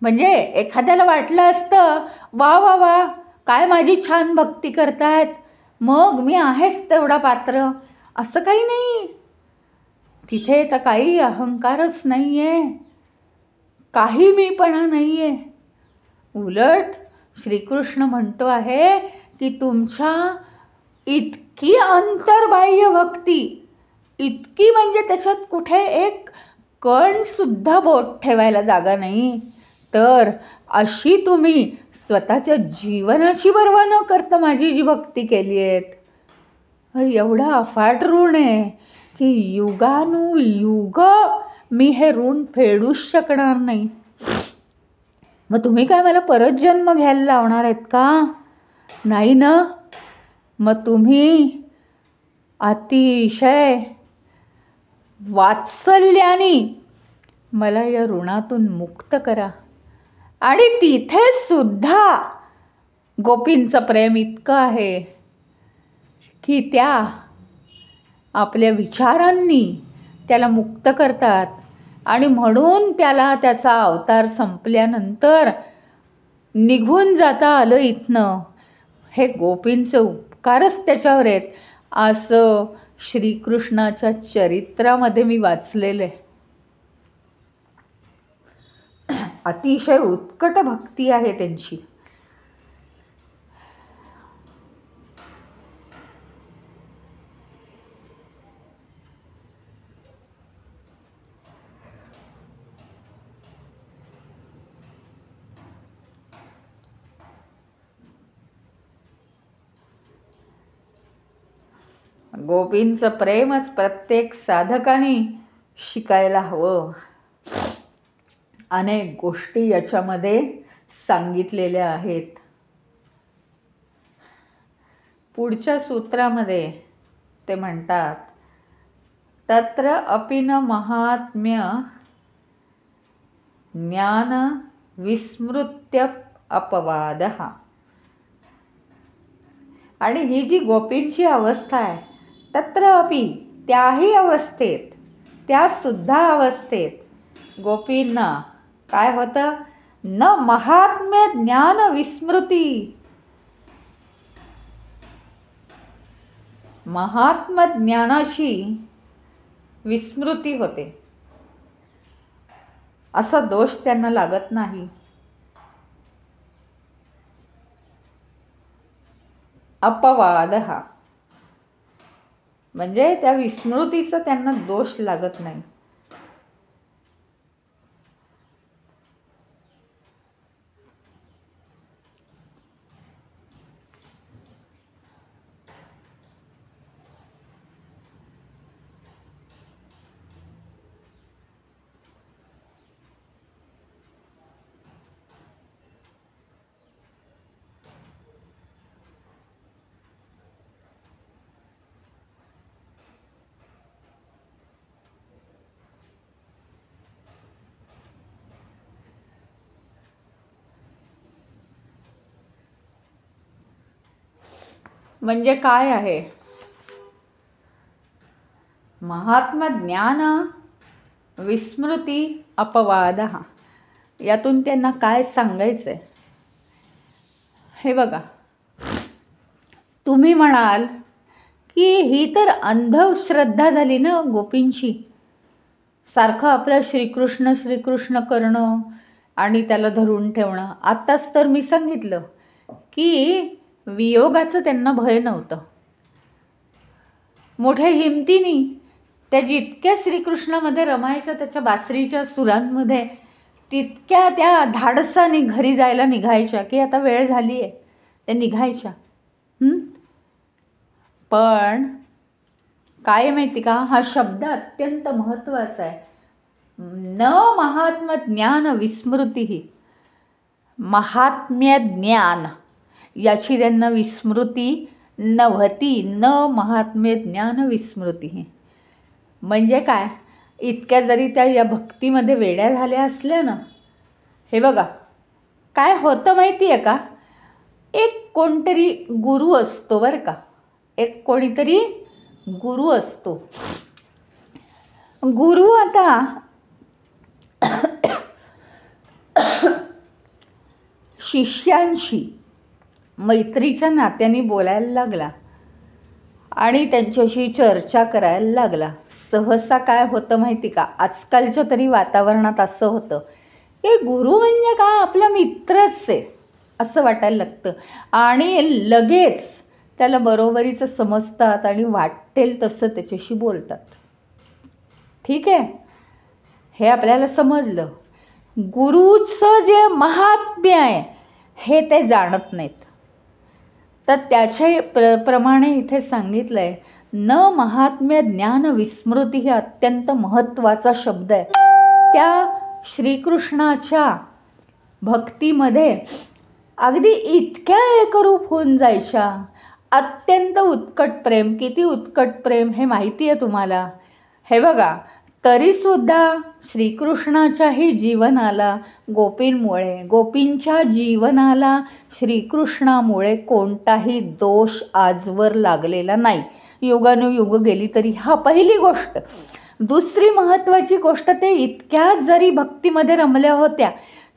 म्हणजे एखाद्याला वाटलं असतं, वा वा वा काय माझी छान भक्ती करतायत, मग मी आहेच तेवढा पात्र, असं काही नाही. तिथे तर काही अहंकारच नाही आहे, काही मीपणा नाही आहे. उलट श्रीकृष्ण म्हणतो आहे की तुमच्या इतकी अंतर्बाह्य भक्ती, इतकी म्हणजे त्याच्यात कुठे एक कणसुद्धा बोट ठेवायला जागा नाही, तर अशी तुम्ही स्वतःच्या जीवनाची पर्वा न करता माझी जी भक्ती केली आहेत, एवढा अफाट ऋण आहे की युगानुयुग मी हे ऋण फेडूच शकणार नाही. मग तुम्ही काय मला परत जन्म घ्यायला लावणार आहेत का? नाही ना. मग तुम्ही अतिशय वात्सल्याने मला या ऋणातून मुक्त करा. आणि तिथे सुद्धा गोपींचं प्रेम इतकं आहे की त्या आपल्या विचारांनी त्याला मुक्त करतात. आणि म्हणून त्याला त्याचा अवतार संपल्यानंतर निघून जाता आलं इथनं. हे गोपींचे उपकारच त्याच्यावर आहेत, असं श्रीकृष्णाच्या चरित्रामध्ये मी वाचलेलं आहे. अतिशय उत्कट भक्ती आहे त्यांची. गोपींचं प्रेमच प्रत्येक साधकाने शिकायला हवं. अनेक गोष्टी याच्यामध्ये सांगितलेल्या आहेत. पुढच्या सूत्रामध्ये ते म्हणतात, तत्र अपि न महात्म्य ज्ञान विस्मृत्य अपवादः. आणि ही जी गोपींची अवस्था आहे, तत्र अपि त्याही अवस्थेत, त्यासुद्धा अवस्थेत गोपींना काय होतं? न महात्म्य ज्ञान विस्मृती. महात्म ज्ञानाची विस्मृती होते, असा दोष त्यांना लागत नाही. अपवाद हा म्हणजे त्या विस्मृतीचा त्यांना दोष लागत नाही. म्हणजे काय आहे? महात्म ज्ञान विस्मृती अपवाद. यातून त्यांना काय सांगायचं आहे? हे बघा, तुम्ही म्हणाल की ही तर अंधश्रद्धा झाली ना गोपींची. सारखं आपलं श्रीकृष्ण श्रीकृष्ण करणं आणि त्याला धरून ठेवणं. आत्ताच तर मी सांगितलं की वियोगाचं त्यांना भय नव्हतं. मोठ्या हिमतीने त्या जितक्या श्रीकृष्णामध्ये रमायच्या त्याच्या बासरीच्या सुरांमध्ये, तितक्या त्या धाडसाने घरी जायला निघायच्या की आता वेळ झाली आहे, त्या निघायच्या. पण काय माहिती का, हा शब्द अत्यंत महत्त्वाचा आहे. न महात्म ज्ञान विस्मृती. महात्म्य ज्ञान याची त्यांना विस्मृती नव्हती. न महात्म्य ज्ञान विस्मृती म्हणजे काय? इतक्या जरी त्या या भक्तीमध्ये वेड्या झाल्या असल्या ना, हे बघा काय होतं माहिती आहे का, एक कोणतरी गुरु असतो बरं का, एक कोणीतरी गुरु असतो. गुरु आता शिष्यांशी मैत्रीच्या नात्याने बोलायला लागला आणि त्यांच्याशी चर्चा करायला लागला. सहसा काय होतं माहिती का, आजकालच्या तरी वातावरणात असं होतं की गुरु म्हणजे काय, आपला मित्रच आहे असं वाटायला लागतं. आणि लगेच त्याला बरोबरीचं समजतात आणि वाटेल तसं त्याच्याशी बोलतात. ठीक आहे, हे आपल्याला समजलं. गुरुचं जे महात्म्य आहे हे ते जाणत नाहीत. तर त्याच्या प्रमाणे इथे सांगितलं आहे, न महात्म्य ज्ञान विस्मृती हे अत्यंत महत्त्वाचा शब्द आहे. त्या श्रीकृष्णाच्या भक्तीमध्ये अगदी इतक्या एकरूप होऊन जायच्या. अत्यंत उत्कट प्रेम. किती उत्कट प्रेम हे माहिती आहे तुम्हाला. हे बघा, तरीसुद्धा श्रीकृष्णाच्याही जीवनाला गोपींमुळे, गोपींच्या जीवनाला श्रीकृष्णामुळे कोणताही दोष आजवर लागलेला नाही. युगानुयुग गेली तरी. हा पहिली गोष्ट. दुसरी महत्त्वाची गोष्ट, ते इतक्या जरी भक्तीमध्ये रमल्या होत्या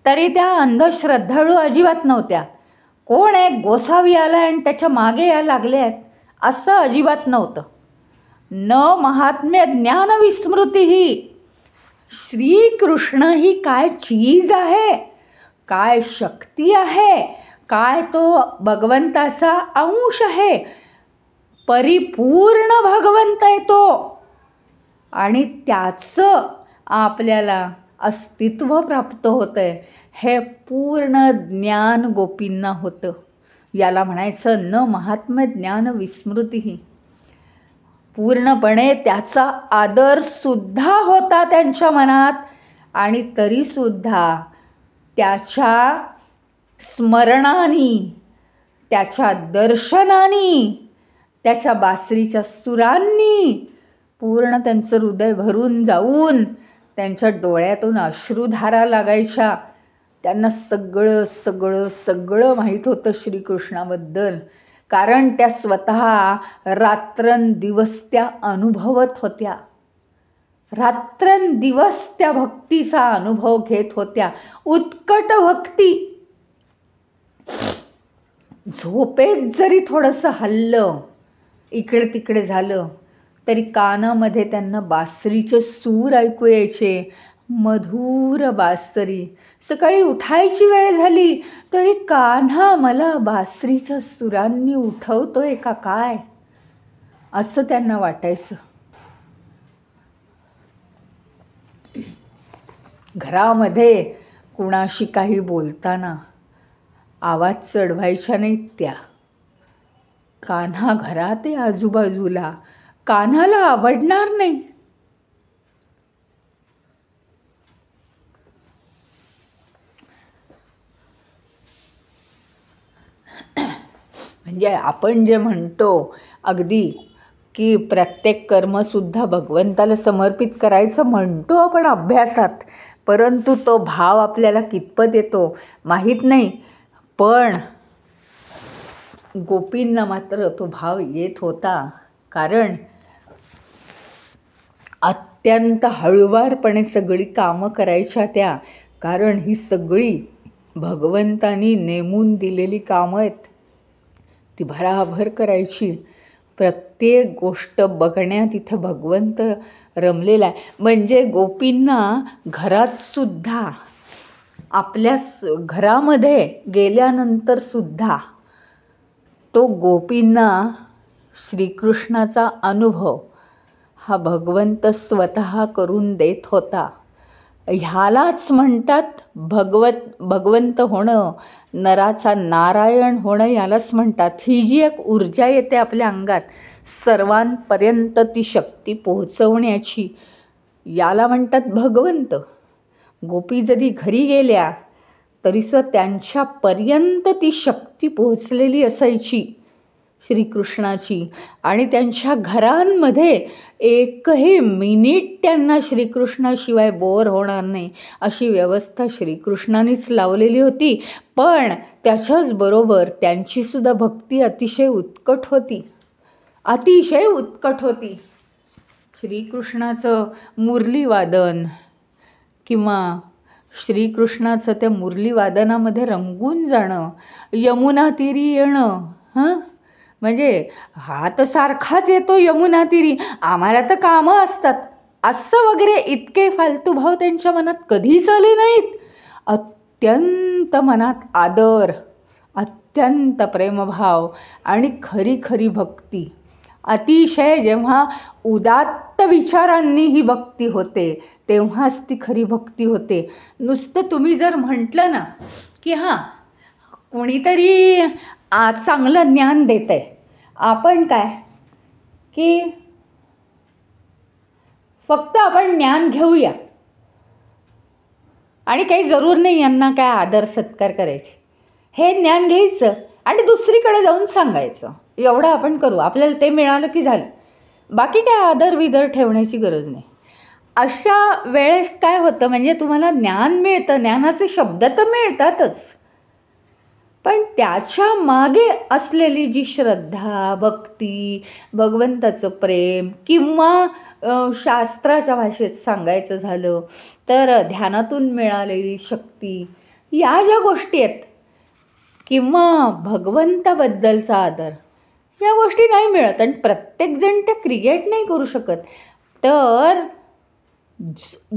तरी त्या अंधश्रद्धाळू अजिबात नव्हत्या. कोण आहे गोसावी आला आणि त्याच्या मागे या लागले आहेत असं अजिबात नव्हतं. न महात्म्य ज्ञान विस्मृती ही. श्रीकृष्ण ही काय चीज आहे, काय शक्ती आहे, काय तो भगवंताचा अंश आहे. परिपूर्ण भगवंत आहे तो. आणि त्याचं आपल्याला अस्तित्व प्राप्त होतं आहे हे पूर्ण ज्ञान गोपींना होतं. याला म्हणायचं न महात्म्य ज्ञान विस्मृती. पूर्णपणे त्याचा आदरसुद्धा होता त्यांच्या मनात. आणि तरीसुद्धा त्याच्या स्मरणाने, त्याच्या दर्शनाने, त्याच्या बासरीच्या सुरांनी पूर्ण त्यांचं हृदय भरून जाऊन त्यांच्या डोळ्यातून अश्रुधारा लागायच्या. त्यांना सगळं सगळं सगळं माहीत होतं श्रीकृष्णाबद्दल. कारण त्या स्वतः रात्रंदिवस त्या अनुभवत होत्या. रात्रंदिवस त्या भक्तीचा अनुभव घेत होत्या. उत्कट भक्ती. झोपेत जरी थोडंसं हल्लं, इकडे तिकडे झालं तरी कानामध्ये त्यांना बासरीचे सूर ऐकू यायचे. मधुर बासरी. सकाळी उठायची वेळ झाली तरी कान्हा मला बासरीच्या सुरांनी उठवतोय का काय असं त्यांना वाटायचं. घरामध्ये कुणाशी काही बोलताना आवाज चढवायच्या नाहीत त्या. कान्हा घरात आहे आजूबाजूला, कान्हाला आवडणार नाही. म्हणजे आपण जे म्हणतो अगदी की प्रत्येक कर्मसुद्धा भगवंताला समर्पित करायचं म्हणतो आपण अभ्यासात, परंतु तो भाव आपल्याला कितपत येतो माहीत नाही. पण गोपींना मात्र तो भाव येत होता. कारण अत्यंत हळुवारपणे सगळी कामं करायच्या त्या. कारण ही सगळी भगवंतानी नेमून दिलेली कामं आहेत. ती भराभर करायची. प्रत्येक गोष्ट बघण्यात इथं भगवंत रमलेला आहे. म्हणजे गोपींना घरातसुद्धा, आपल्या घरामध्ये गेल्यानंतरसुद्धा तो गोपींना श्रीकृष्णाचा अनुभव हा भगवंत स्वतः करून देत होता. ह्यालाच म्हणतात भगवंत होणं, नराचा नारायण होणं यालाच म्हणतात. ही जी एक ऊर्जा येते आपल्या अंगात सर्वांपर्यंत ती शक्ती पोहोचवण्याची, याला म्हणतात भगवंत. गोपी जरी घरी गेल्या तरीसुद्धा त्यांच्यापर्यंत ती शक्ती पोहोचलेली असायची श्रीकृष्णाची. आणि त्यांच्या घरांमध्ये एकही मिनिट त्यांना श्रीकृष्णाशिवाय बोर होणार नाही अशी व्यवस्था श्रीकृष्णानेच लावलेली होती. पण त्याच्याचबरोबर त्यांचीसुद्धा भक्ती अतिशय उत्कट होती. अतिशय उत्कट होती. श्रीकृष्णाचं मुरलीवादन किंवा श्रीकृष्णाचं त्या मुरलीवादनामध्ये रंगून जाणं, यमुना तीरी येणं, म्हणजे हा तर सारखाच येतो यमुना तीरी, आम्हाला तर कामं असतात असं वगैरे इतके फालतू भाव त्यांच्या मनात कधीच आले नाहीत. अत्यंत मनात आदर, अत्यंत प्रेमभाव आणि खरी खरी भक्ती अतिशय जेव्हा उदात्त विचारांनी ही भक्ती होते तेव्हाच ती खरी भक्ती होते. नुसतं तुम्ही जर म्हटलं ना की हां कोणीतरी चांगलं ज्ञान देत आहे, आपण काय की फक्त आपण ज्ञान घेऊया आणि काही जरूर नाही यांना काय आदर सत्कार करायचे, हे ज्ञान घ्यायचं आणि दुसरीकडे जाऊन सांगायचं, एवढं आपण करू, आपल्याला ते मिळालं की झालं, बाकी काय आदर विदर ठेवण्याची गरज नाही. अशा वेळेस काय होतं म्हणजे तुम्हाला ज्ञान मिळतं, ज्ञानाचे शब्द तर मिळतातच, पण त्याच्या मागे असलेली जी श्रद्धा, भक्ती, भगवंताचं प्रेम किंवा शास्त्राच्या भाषेत सांगायचं झालं तर ध्यानातून मिळालेली शक्ती, या ज्या गोष्टी आहेत किंवा भगवंताबद्दलचा आदर, या गोष्टी नाही मिळत आणि प्रत्येकजण त्या क्रिएट नाही करू शकत. तर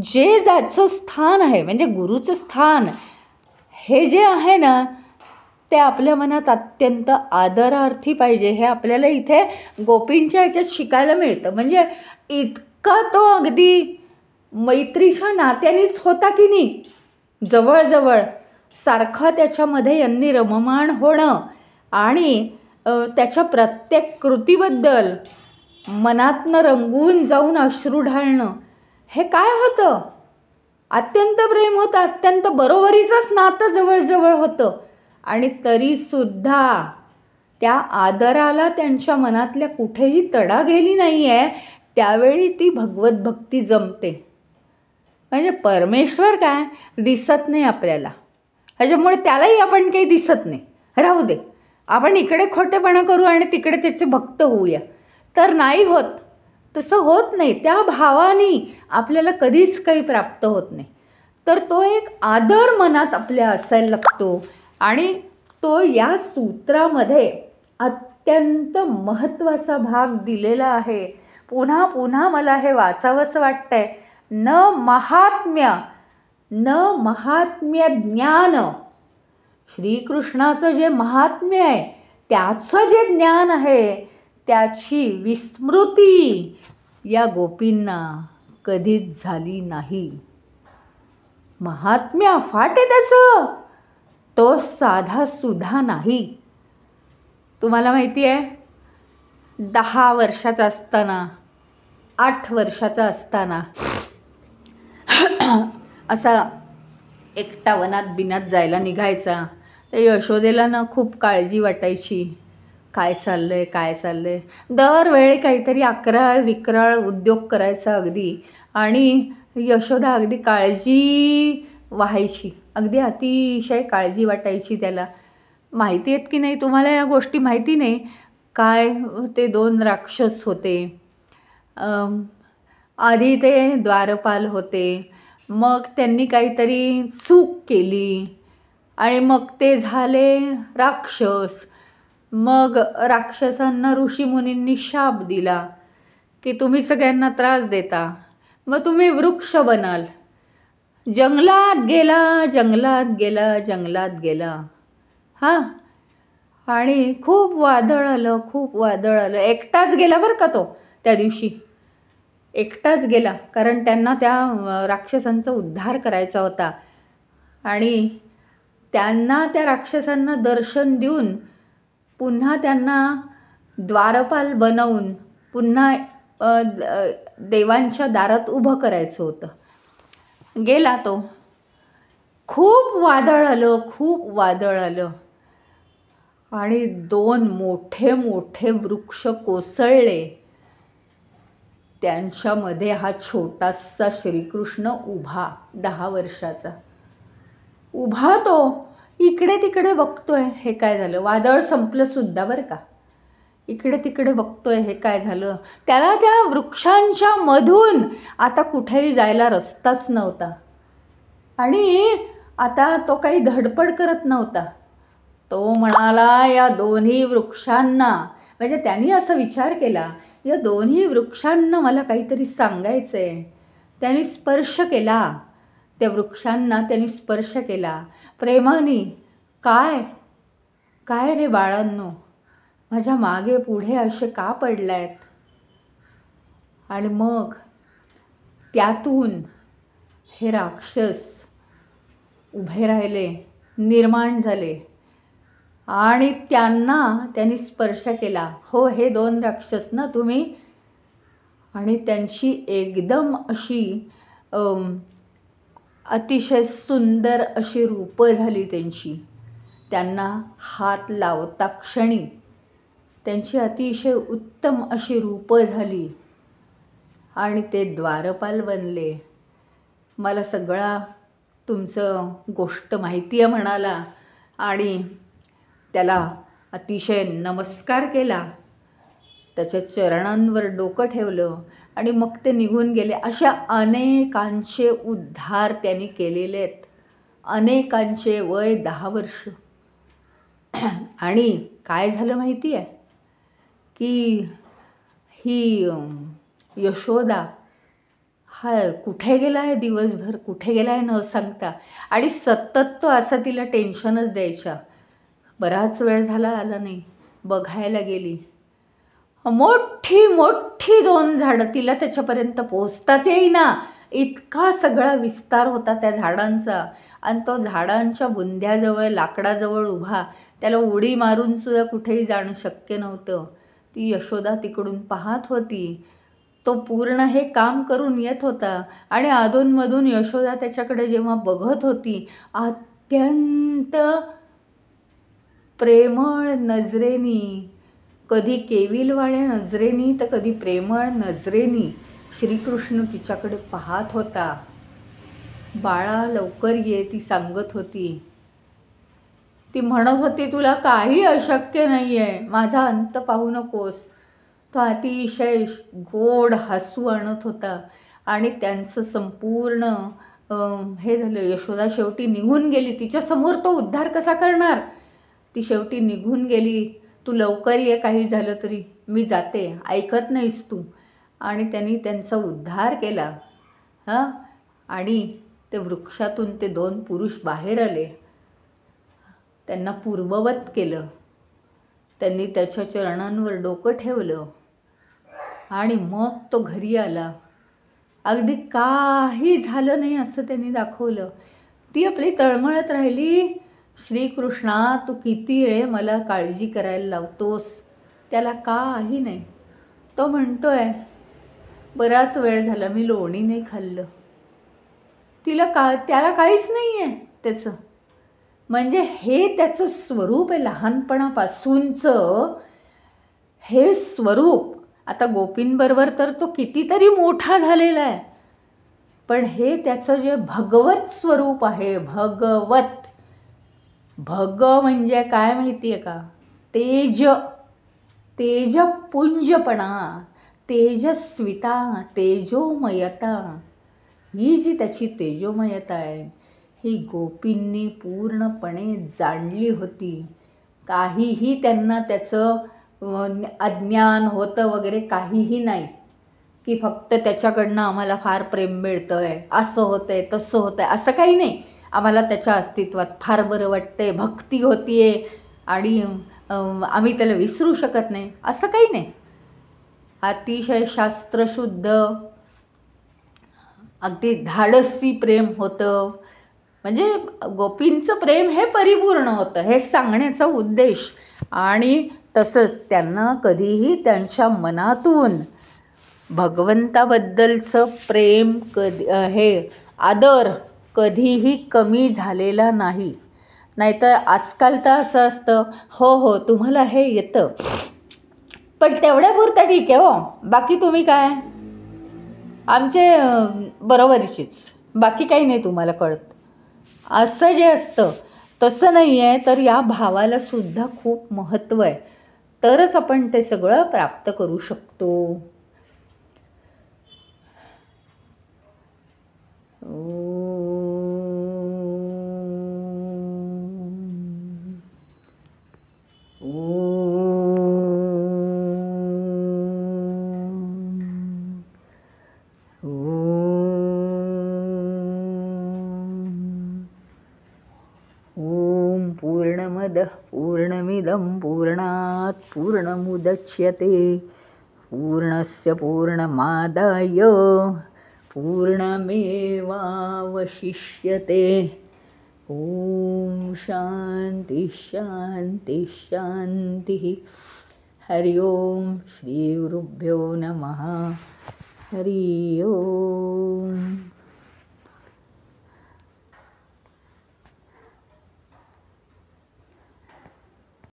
जे ज्याचं स्थान आहे म्हणजे गुरुचं स्थान हे जे आहे ना ते आपल्या मनात अत्यंत आदरार्थी पाहिजे. हे आपल्याला इथे गोपींच्या ह्याच्यात शिकायला मिळतं. म्हणजे इतका तो अगदी मैत्रीच्या नात्यानेच होता की नाही, जवळजवळ सारखं त्याच्यामध्ये यांनी रममाण होणं आणि त्याच्या प्रत्येक कृतीबद्दल मनातनं रंगून जाऊन अश्रू ढाळणं, हे काय होतं, अत्यंत प्रेम होतं, अत्यंत बरोबरीचंच नातं जवळजवळ होतं. आणि तरीसुद्धा त्या आदराला त्यांच्या मनातल्या कुठेही तडा गेली नाही आहे. त्यावेळी ती भगवत भक्ती जमते. म्हणजे परमेश्वर काय दिसत नाही आपल्याला, ह्याच्यामुळे त्यालाही आपण काही दिसत नाही, राहू दे, आपण इकडे खोटेपणा करू आणि तिकडे त्याचे भक्त होऊया, तर नाही होत. तसं होत नाही. त्या भावाने आपल्याला कधीच काही प्राप्त होत नाही. तर तो एक आदर मनात आपल्या असायला लागतो आणि तो या सूत्रामध्ये अत्यंत महत्त्वाचा भाग दिलेला आहे. पुन्हा पुन्हा मला हे वाचावंसं वाटतंय. न महात्म्य ज्ञान, श्रीकृष्णाचं जे महात्म्य आहे त्याचं जे ज्ञान आहे त्याची विस्मृती या गोपींना कधीच झाली नाही. महात्म्य अफाट आहे त्याचं, तो साधा सुद्धा नाही. तुम्हाला माहिती आहे 10 वर्षाचा असताना, 8 वर्षाचा असताना असा एकटा वनात बिनात जायला निघायचा. तर यशोदेला ना खूप काळजी वाटायची, काय चाललंय काय चाललंय. दरवेळी काहीतरी अक्राळ विक्राळ उद्योग करायचा अगदी, आणि यशोदा अगदी काळजी व्हायची, अगदी अतिशय काळजी वाटायची त्याला. माहिती आहेत की नाही तुम्हाला या गोष्टी, माहिती नाही काय. ते 2 राक्षस होते. आधी ते द्वारपाल होते, मग त्यांनी काहीतरी चूक केली आणि मग ते झाले राक्षस. मग राक्षसांना ऋषीमुनींनी शाप दिला की तुम्ही सगळ्यांना त्रास देता, मग तुम्ही वृक्ष बनाल. जंगलात गेला जंगलात गेला जंगलात गेला. हां, आणि खूप वादळ आलं, खूप वादळ आलं. एकटाच गेला बरं का तो, त्या दिवशी एकटाच गेला, कारण त्यांना त्या राक्षसांचा उद्धार करायचा होता. आणि त्यांना त्या राक्षसांना दर्शन देऊन पुन्हा त्यांना द्वारपाल बनवून पुन्हा देवांच्या दारात उभं करायचं होतं. गेला तो. खूप वादळ आलं, खूप वादळ आलं आणि 2 मोठे मोठे वृक्ष कोसळले. त्यांच्यामध्ये हा छोटासा श्रीकृष्ण उभा, 10 वर्षाचा उभा. तो इकडे तिकडे बघतोय, हे काय झालं. वादळ संपलं सुद्धा बरं का. इकडे तिकडे बघतोय, हे काय झालं. त्याला त्या वृक्षांच्या मधून आता कुठेही जायला रस्ताच नव्हता आणि आता तो काही धडपड करत नव्हता. तो म्हणाला या दोन्ही वृक्षांना, म्हणजे त्यांनी असा विचार केला या दोन्ही वृक्षांना मला काहीतरी सांगायचं आहे. त्यांनी स्पर्श केला, त्या वृक्षांना त्यांनी स्पर्श केला प्रेमाने. काय काय रे बाळांनो, माझ्या मागे पुढे असे का पडलायत? आणि मग त्यातून हे राक्षस उभे राहिले, निर्माण झाले आणि त्यांनी स्पर्श केला. हो, हे 2 राक्षस ना तुम्ही? आणि त्यांची एकदम अशी अतिशय सुंदर अशी रूपं झाली त्यांची. त्यांना हात लावता क्षणी त्यांची अतिशय उत्तम अशी रूपं झाली आणि ते द्वारपाल बनले. मला सगळा तुमचं गोष्ट माहिती आहे म्हणाला आणि त्याला अतिशय नमस्कार केला, त्याच्या चरणांवर डोकं ठेवलं आणि मग ते निघून गेले. अशा अनेकांचे उद्धार त्यांनी केलेले आहेत, अनेकांचे. वय 10 वर्ष. आणि काय झालं माहिती आहे की ही यशोदा हा कुठे गेला आहे दिवसभर, कुठे गेला आहे न सांगता, आणि सतत तो असा तिला टेन्शनच द्यायचा. बराच वेळ झाला आला नाही, बघायला गेली. मोठी मोठी 2 झाडं, तिला त्याच्यापर्यंत पोचताच येईना, इतका सगळा विस्तार होता त्या झाडांचा. आणि तो झाडांच्या बुंध्याजवळ, लाकडाजवळ उभा, त्याला उडी मारूनसुद्धा कुठेही जाणं शक्य नव्हतं. ती यशोदा तिकडून पाहत होती. तो पूर्ण हे काम करून येत होता आणि अधूनमधून यशोदा त्याच्याकडे जेव्हा बघत होती, अत्यंत प्रेमळ नजरेनी, कधी केविलवाण्या नजरेनी तर कधी प्रेमळ नजरेनी श्रीकृष्ण तिच्याकडे पाहत होता. बाळा लवकर ये, ती सांगत होती. ती म्हणत होती, तुला काही अशक्य नाही आहे, माझा अंत पाहू नकोस. तो अतिशय गोड हसू आणत होता आणि त्यांचं संपूर्ण हे झालं. यशोदा शेवटी निघून गेली. तिच्यासमोर तो उद्धार कसा करणार? ती शेवटी निघून गेली. तू लवकर ये, काही झालं तरी, मी जाते, ऐकत नाहीस तू. आणि त्यांनी त्यांचा उद्धार केला. आणि ते वृक्षातून ते 2 पुरुष बाहेर आले, त्यांना पूर्ववत केलं. त्यांनी त्याच्या चरणांवर डोकं ठेवलं आणि मग तो घरी आला. अगदी काही झालं नाही असं त्यांनी दाखवलं. ती आपली तळमळत राहिली. श्रीकृष्णा, तू किती रे मला काळजी करायला लावतोस? त्याला काही नाही. तो म्हणतोय, बराच वेळ झाला मी लोणी नाही खाल्लं. त्याला काहीच नाही आहे त्याचं. म्हणजे हे त्याचं स्वरूप आहे, लहानपणापासूनचं हे स्वरूप. आता गोपींबरोबर तर तो कितीतरी मोठा झालेला आहे, पण हे त्याचं जे भगवत स्वरूप आहे, भगवत. भग म्हणजे काय माहिती आहे का? तेज, तेजपुंजपणा, तेजस्विता, तेजोमयता. ही जी त्याची तेजोमयता आहे, ही गोपींनी पूर्णपणे जाणली होती. काहीही त्यांना त्याचं अज्ञान होतं वगैरे काहीही नाही, की फक्त त्याच्याकडनं आम्हाला फार प्रेम मिळतं आहे, असं होतं आहे, तसं होतं आहे, असं काही नाही. आम्हाला त्याच्या अस्तित्वात फार बरं वाटतं आहे, भक्ती होती आहे आणि आम्ही त्याला विसरू शकत नाही, असं काही नाही. अतिशय शास्त्रशुद्ध, अगदी धाडसी प्रेम होतं. म्हणजे गोपींचं प्रेम हे परिपूर्ण होतं, हे सांगण्याचा उद्देश. आणि तसंच त्यांना कधीही त्यांच्या मनातून भगवंताबद्दलचं प्रेम हे आदर कधीही कमी झालेला नाही. नाहीतर आजकाल तर असं असतं, हो हो तुम्हाला हे येतं, पण तेवढ्यापुरतं ठीक आहे, हो बाकी तुम्ही काय आमचे बरोबरीचीच, बाकी काही नाही तुम्हाला कळत, असं जे असतं तसं नाही आहे. तर या भावाला सुद्धा खूप महत्त्व आहे, तरच आपण ते सगळं प्राप्त करू शकतो. पूर्णमद पूर्णमदः पूर्णमिदं पूर्णात् पूर्णमुदच्यते पूर्णस्य पूर्णमादाय पूर्णमेवावशिष्यते. ॐ शान्ति शान्ति शान्तिः. हरि ओम श्री गुरुभ्यो नमः. हरि ओम.